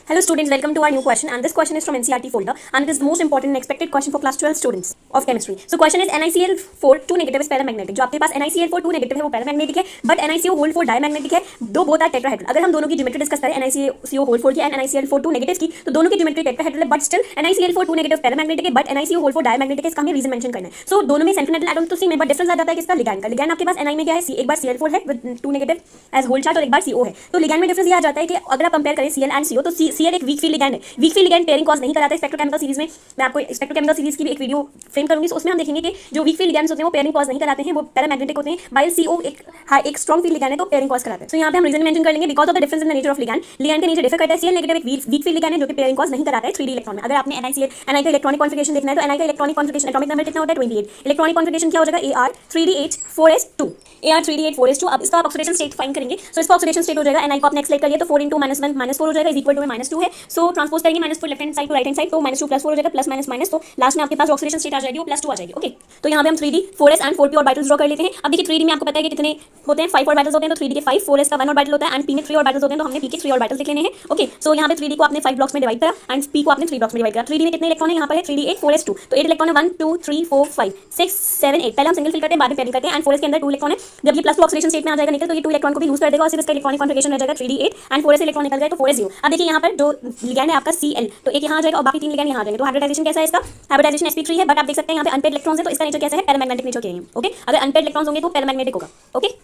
Hello students, welcome to our new question, and this question is from NCERT folder, and it is the most important and expected question for class 12 students of chemistry. So question is NiCl4 2 negative is paramagnetic. जो आपके पास NiCl4 2 negative है वो paramagnetic है, but NiCO whole 4 diamagnetic है. दो both are tetrahedral. अगर हम दोनों की ज्योमेट्री डिस्कस करें NiCO whole 4 की and NiCl4 2 negative की, तो दोनों की ज्योमेट्री tetrahedral है, but still NiCl4 2 negative paramagnetic है, but NiCO whole 4 diamagnetic है. इसका हमें रीजन मेंशन करना है. So दोनों में सेंट्रल मेटल एटम तो सेम है, बट डिफरेंस आ जाता है किसका? लिगैंड का. लिगैंड आपके पास Ni में क्या है? एक बार Cl4 है with 2 negative as whole charge और एक बार CO है. तो लिगैंड में डिफरेंस ये आ जाता है कि अगर आप कंपेयर करें Cl एंड CO, तो Cl एक वीक फील्ड लिगैंड है. Weak field ligand pairing cause नहीं कराता है. स्पेक्ट्रोकेमिकल सीरीज में मैं आपको स्पेक्ट्रोकेमिकल सीरीज की भी एक वीडियो फ्रेम करूंगी, तो उसमें हम देखेंगे कि जो वीक फील्ड लिगैंड्स होते हैं वो पेयरिंग कॉज नहीं कराते हैं, वो पैरामैग्नेटिक होते हैं. वाइल CO एक स्ट्रॉन्ग फील्ड लिगैंड है तो पेयरिंग कॉज कराते हैं. तो यहाँ पे हम रीजन मेंशन कर लेंगे because of the difference in the nature of ligand. Ligand के नीचे डिफर करता है. Cl नेगेटिव एक वीक फील्ड लिगैंड है जो कि पेयरिंग कॉज नहीं कराता है 3D इलेक्ट्रॉन में. अगर आपने Ni का इलेक्ट्रॉनिक कॉन्फिगरेशन देखना है तो Ni का इलेक्ट्रॉनिक कॉन्फिगरेशन एटॉमिक नंबर कितना होता है? 28. इलेक्ट्रॉनिक कॉन्फिगरेशन क्या हो जाएगा? Ar3D8 4s2. Ar3D8 4s2. अब इसका ऑक्सीडेशन स्टेट फाइंड करेंगे. सो इसका ऑक्सीडेशन स्टेट हो जाएगा Ni को आपने एक्सलेट करिए तो 4 × -1 -4 हो जाएगा, इज इक्वल टू में -2 है. सो ट्रांसपोज करेंगे -4 left hand side to right hand side, तो -2 +4 हो जाएगा, प्लस माइनस माइनस, तो लास्ट में आपके पास ऑक्सीडेशन स्टेट आ जाएगी वो +2 आ जाएगी. ओके, तो यहाँ पे हम 3D 4s and 4p orbitals draw कर लेते हैं. अब देखिए 3D में आपको पता है कि कितने होते हैं? 5 ऑर्बिटल्स होते हैं, तो 3D के 5, 4s का 1 ऑर्बिटल होता है एंड p में 3 ऑर्बिटल्स होते हैं, तो हमने p के 3 ऑर्बिटल्स लिख लेने हैं. ओके, सो यहाँ पे 3D को आपने 5 ब्लॉक्स में डिवाइड करा एंड p को आपने 3 ब्लॉक्स में डिवाइड करा. 3D में कितने इलेक्ट्रॉन है? यहाँ पर है 3D8 4s2, तो 8 इलेक्ट्रॉन है. 1 2 3 4 5 6 7 8. पहले हम सिंगल फिल करते हैं, बाद में पेयरिंग करते हैं. एंड 4s के अंदर 2 इलेक्ट्रॉन है. जब ये +2 ऑक्सीडेशन स्टेट में आ जाएगा निकल, तो ये 2 इलेक्ट्रॉन को भी लूज कर देगा और सिर्फ इसका इलेक्ट्रॉनिक कॉन्फिगरेशन रह जाएगा 3D8 एंड 4s इलेक्ट्रॉन निकल जाए तो 4s 0. अब देखिए यहाँ पर जो लिगैंड है आपका Cl, तो एक यहाँ आ जाएगा और बाकी 3 लिगैंड यहाँ आ जाएंगे. तो हाइब्रिडाइजेशन कैसा है इसका? हाइब्रिडाइजेशन sp3 है, बट आप देख सकते हैं यहाँ पे अनपेयर्ड इलेक्ट्रॉन्स है, तो इसका नेचर कैसा है? पैरामैग्नेटिक नेचर के हैं. ओके, अगर अनपेयर्ड इलेक्ट्रॉन्स होंगे तो पैरामैग्नेटिक होगा. ओके,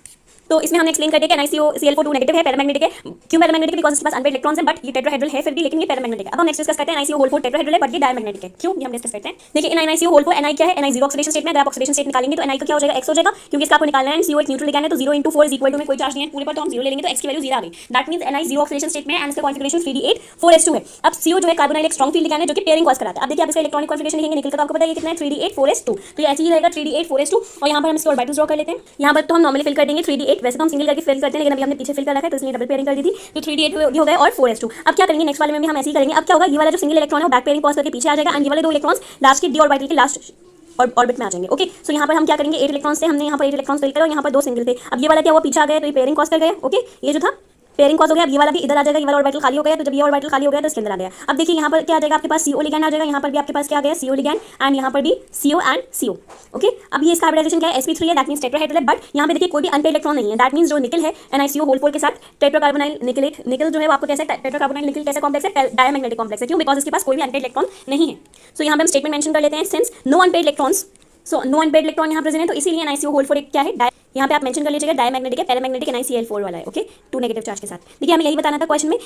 तो इसमें हमने एक्सप्लेन कर दिया कि NiCl4 2 नेगेटिव है, पैरामैग्नेटिक है. क्यों पैरामैग्नेटिक? बिकॉज़ इसके पास अनपेयर्ड इलेक्ट्रॉन्स है, बट ये टेट्राहेड्रल है फिर भी, लेकिन ये पैरामैग्नेटिक है. अब हम नेक्स्ट डिस्कस करते हैं NiCO whole 4 टेट्राहेड्रल है बट ये डायमैग्नेटिक है. क्यों, ये हम डिस्कस करते हैं. देखिए इन NiCO whole 4 Ni क्या है? Ni जीरो ऑक्सीडेशन स्टेट में. अगर आप ऑक्सीडेशन स्टेट निकालेंगे तो Ni का क्या हो जाएगा? X हो जाएगा, क्योंकि इसका आपको निकालना है. CO एक न्यूट्रल लिगैंड है, तो 0 × 4 इज इक्वल टू में कोई चार्ज नहीं है पूरे पर, तो हम 0 ले लेंगे तो X की वैल्यू 0 आ गई. That means Ni zero oxidation state में एंड इसका कॉन्फिगरेशन 3D8 4s2 है. अब CO जो है कार्बोनाइल एक स्ट्रॉन्ग फील्ड लिगैंड है जो कि पेयरिंग कॉज कराता है. अब देखिए आप इसका इलेक्ट्रॉनिक कॉन्फिगरेशन लिखेंगे निकल कर, तो आपको पता है ये कितना है? 3D8 4s2. तो ये ऐसे ही रहेगा 3D8 4s2. और यहाँ पर हम इसके ऑर्बिटल्स ड्रॉ कर लेते हैं. यहाँ पर तो हम नॉर्मली फिल कर देंगे 3D8, वैसे तो हम सिंगल करके फिल करते हैं, लेकिन अभी हमने पीछे फिल कर रखा है तो इसलिए डबल पेयरिंग कर दी थी. तो 3D8 हो गया और 4s2. अब क्या करेंगे? नेक्स्ट वाले में भी हम ऐसे ही करेंगे. अब क्या होगा? ये वाला जो सिंगल इलेक्ट्रॉन है वो बैक पेयरिंग पॉज करके पीछे आ जाएगा एंड ये वाले 2 इलेक्ट्रॉन्स लास्ट के d ऑर्बिटल के लास्ट ऑर्बिट में आ जाएंगे. ओके, सो यहाँ पर हम क्या करेंगे? 8 इलेक्ट्रॉन्स थे, हमने यहाँ पर 8 इलेक्ट्रॉन्स फिल करे और यहाँ पर 2 सिंगल थे. अब ये वाला क्या हुआ? पीछे आ गया, तो ये पेयरिंग कॉज कर गया. ओके, ये जो था पेयरिंग कॉज हो गया. अब ये वाला भी इधर आ जाएगा, ये वाला ऑर्बिटल खाली हो गया, तो जब ये ऑर्बिटल खाली हो गया तो इसके अंदर आ गया. अब देखिए यहाँ पर क्या आ जाएगा? आपके पास CO लिगैंड आ जाएगा, यहाँ पर भी आपके पास क्या आ गया? CO लिगैंड एंड यहाँ पर भी CO एंड CO. ओके, अब ये इसका हाइब्रिडाइजेशन क्या है? sp3 है, दैट मींस टेट्राहेड्रल है, बट यहाँ पे देखिए कोई भी अनपेयर्ड इलेक्ट्रॉन नहीं है. दैट मींस जो निकल है NiCO whole 4 के साथ टेट्राकार्बोनाइल निकल जो है वो आपको कैसा है? टेट्राकार्बोनाइल निकल कैसा कॉम्प्लेक्स है? डायमैग्नेटिक कॉम्प्लेक्स है. क्यों? बिकॉज इसके पास कोई भी अनपेयर्ड इलेक्ट्रॉन नहीं है. सो यहाँ पे हम स्टेटमेंट मेंशन कर लेते हैं, since no unpaired electrons, so no unpaired electron यहाँ प्रेजेंट है, तो इसीलिए NiCO whole 4 क्या है? यहाँ पे आप मेंशन कर लीजिएगा डायमैग्नेटिक है, पैरामैग्नेटिक NiCl4 वाला है. ओके, 2 नेगेटिव चार्ज के साथ. देखिए हमें यही बताना था क्वेश्चन में